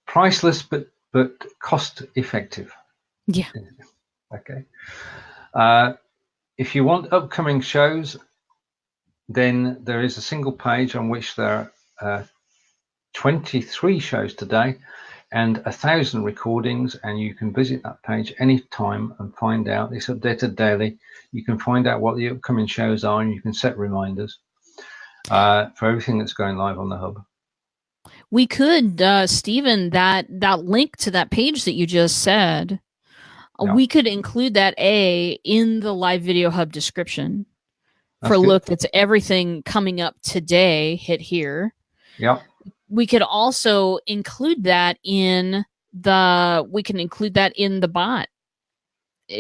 priceless, but cost effective. Yeah. Okay. If you want upcoming shows, then there is a single page on which there are 23 shows today and 1,000 recordings, and you can visit that page anytime and find out. It's updated daily. You can find out what the upcoming shows are, and you can set reminders for everything that's going live on the hub. We could, Stephen, that link to that page that you just said, yeah, we could include that in the live video hub description. For look, that's everything coming up today. Hit here. Yeah. We could also include that in the bot.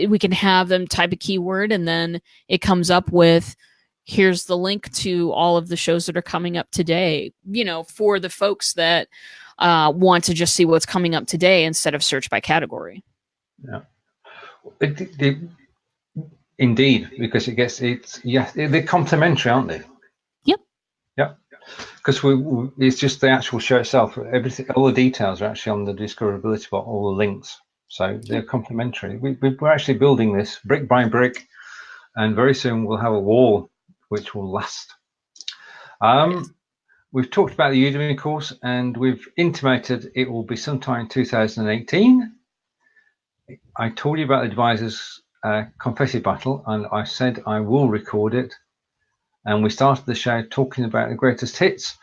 We can have them type a keyword and then it comes up with, here's the link to all of the shows that are coming up today, for the folks that want to just see what's coming up today instead of search by category. Yeah. Indeed, because they're complementary, aren't they? Yep. Yep. Because it's just the actual show itself. Everything, all the details are actually on the discoverability bot, all the links. So they're complementary. We're actually building this brick by brick, and very soon we'll have a wall which will last. We've talked about the Udemy course, and we've intimated it will be sometime in 2018. I told you about the advisors confetti battle, and I said I will record it, and we started the show talking about the greatest hits,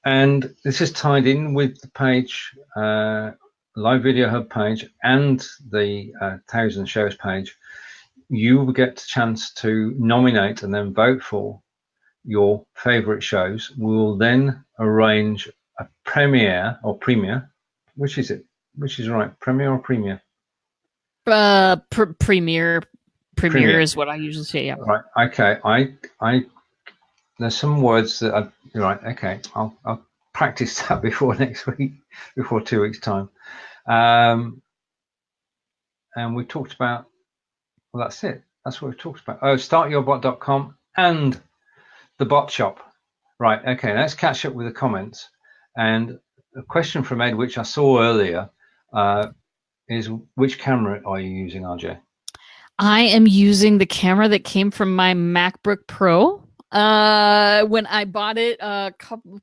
and this is tied in with the page, live video hub page, and the 1,000 shows page. You will get a chance to nominate and then vote for your favorite shows. We will then arrange a premiere or premiere. Which is it? Which is right? Premiere or premiere? Premiere. Premiere is what I usually say. Yeah. Right. Okay. I there's some words that I right. Okay. I'll practice that before next week, before 2 weeks time. And we talked about. Well, that's it. That's what we've talked about. Oh, startyourbot.com and the bot shop. Right. Okay. Let's catch up with the comments. And a question from Ed, which I saw earlier, is which camera are you using, RJ? I am using the camera that came from my MacBook Pro when I bought it a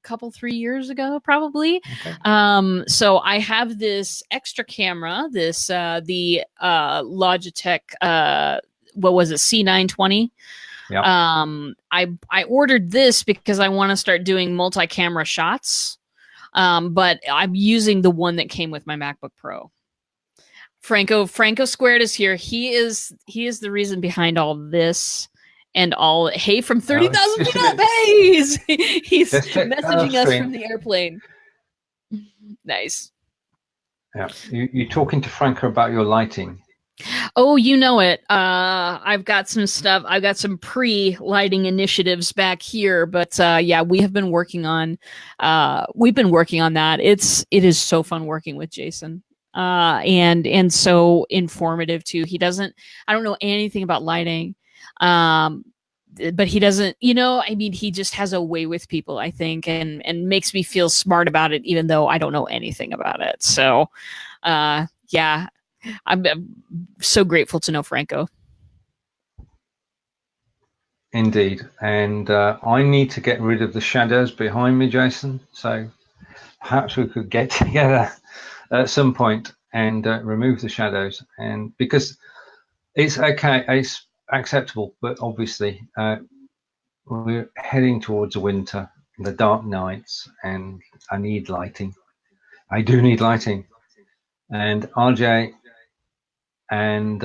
couple 3 years ago, probably. Okay. So I have this extra camera, this the Logitech what was it, C920. Yep. I ordered this because I want to start doing multi-camera shots, but I'm using the one that came with my MacBook Pro. Franco Squared is here. He is the reason behind all this and all. Hey, from 30,000 feet up. Hey, he's messaging us from the airplane. Nice. Yeah, you're talking to Franco about your lighting. Oh, you know it. I've got some stuff. I've got some pre-lighting initiatives back here, but yeah, we have been working on. We've been working on that. It is so fun working with Jason. And so informative too. I don't know anything about lighting. But he doesn't, I mean, he just has a way with people, I think, and makes me feel smart about it, even though I don't know anything about it. So, yeah, I'm so grateful to know Franco. Indeed. And I need to get rid of the shadows behind me, Jason. So perhaps we could get together at some point and remove the shadows, and because it's okay, it's acceptable, but obviously we're heading towards winter, the dark nights, and I need lighting. I do need lighting. And RJ and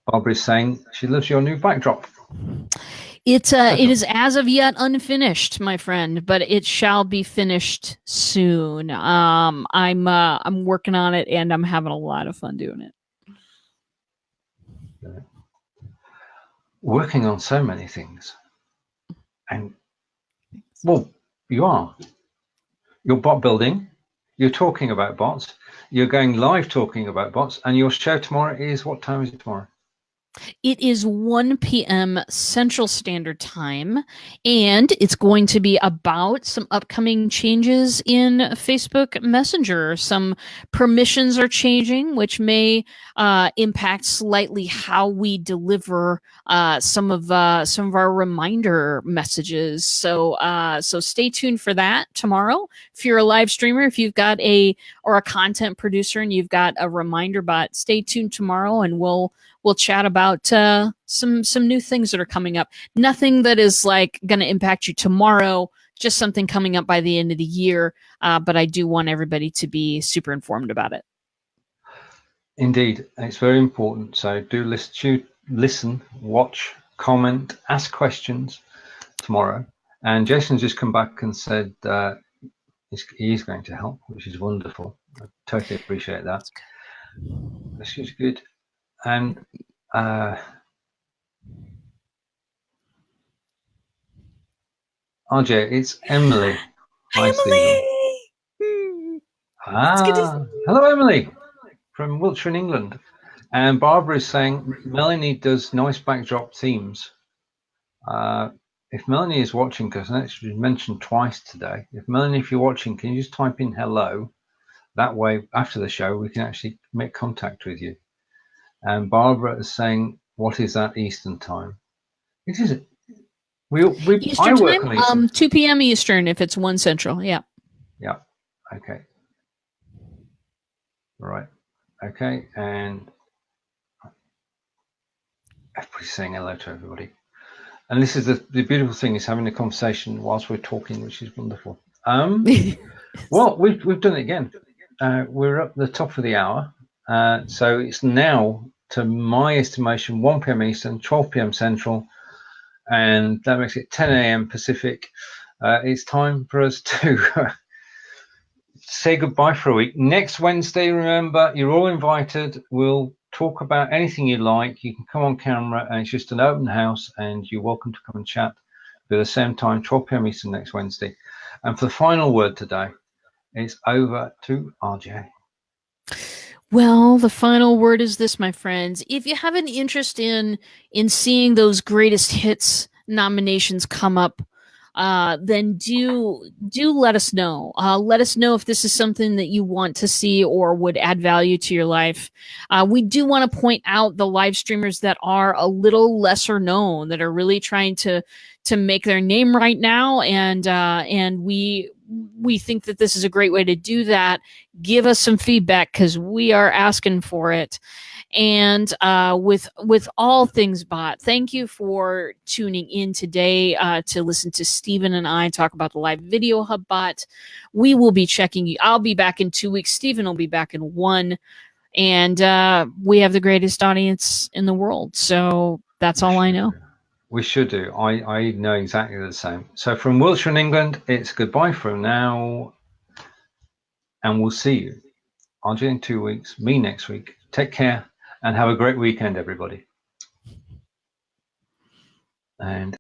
Barbara's saying she loves your new backdrop. It is as of yet unfinished, my friend, but it shall be finished soon. I'm working on it, and I'm having a lot of fun doing it. Working on so many things, and well, you're bot building, you're talking about bots, you're going live talking about bots, and your show tomorrow is, what time is it tomorrow? It is 1 p.m. Central Standard Time, and it's going to be about some upcoming changes in Facebook Messenger. Some permissions are changing, which may impact slightly how we deliver some of our reminder messages. So stay tuned for that tomorrow. If you're a live streamer, if you've got a content producer and you've got a reminder bot, stay tuned tomorrow, and we'll chat about some new things that are coming up. Nothing that is like going to impact you tomorrow, just something coming up by the end of the year. But I do want everybody to be super informed about it. Indeed, it's very important. So do listen, watch, comment, ask questions tomorrow. And Jason's just come back and said he's going to help, which is wonderful. I totally appreciate that. This is good. And RJ, it's Emily. Emily! Hello, Emily from Wiltshire in England. And Barbara is saying Melanie does nice backdrop themes. If Melanie is watching, because she's mentioned twice today, if you're watching, can you just type in hello? That way, after the show, we can actually make contact with you. And Barbara is saying, what is that Eastern time? It is. Eastern time, 2 p.m. Eastern, if it's 1 Central. Yeah. Yeah. Okay. Right. Okay. And everybody's saying hello to everybody. And this is the beautiful thing, is having a conversation whilst we're talking, which is wonderful. Well, we've done it again. We're up the top of the hour. So it's now, to my estimation, 1 p.m. Eastern, 12 p.m. Central, and that makes it 10 a.m. Pacific. It's time for us to say goodbye for a week. Next Wednesday, remember, you're all invited. We'll talk about anything you like. You can come on camera, and it's just an open house, and you're welcome to come and chat at the same time, 12 p.m. Eastern next Wednesday. And for the final word today, it's over to RJ. Well, the final word is this, my friends. If you have an interest in seeing those greatest hits nominations come up, then do let us know. Let us know if this is something that you want to see or would add value to your life. We do want to point out the live streamers that are a little lesser known, that are really trying to make their name right now, and we think that this is a great way to do that. Give us some feedback, because we are asking for it. And with all things bot, thank you for tuning in today to listen to Stephen and I talk about the live video hub bot. We will be checking you. I'll be back in 2 weeks. Stephen will be back in 1. And we have the greatest audience in the world. So that's all I know. We should do. I know exactly the same. So from Wiltshire in England, it's goodbye for now. And we'll see you, RJ, in 2 weeks, me next week. Take care and have a great weekend, everybody. And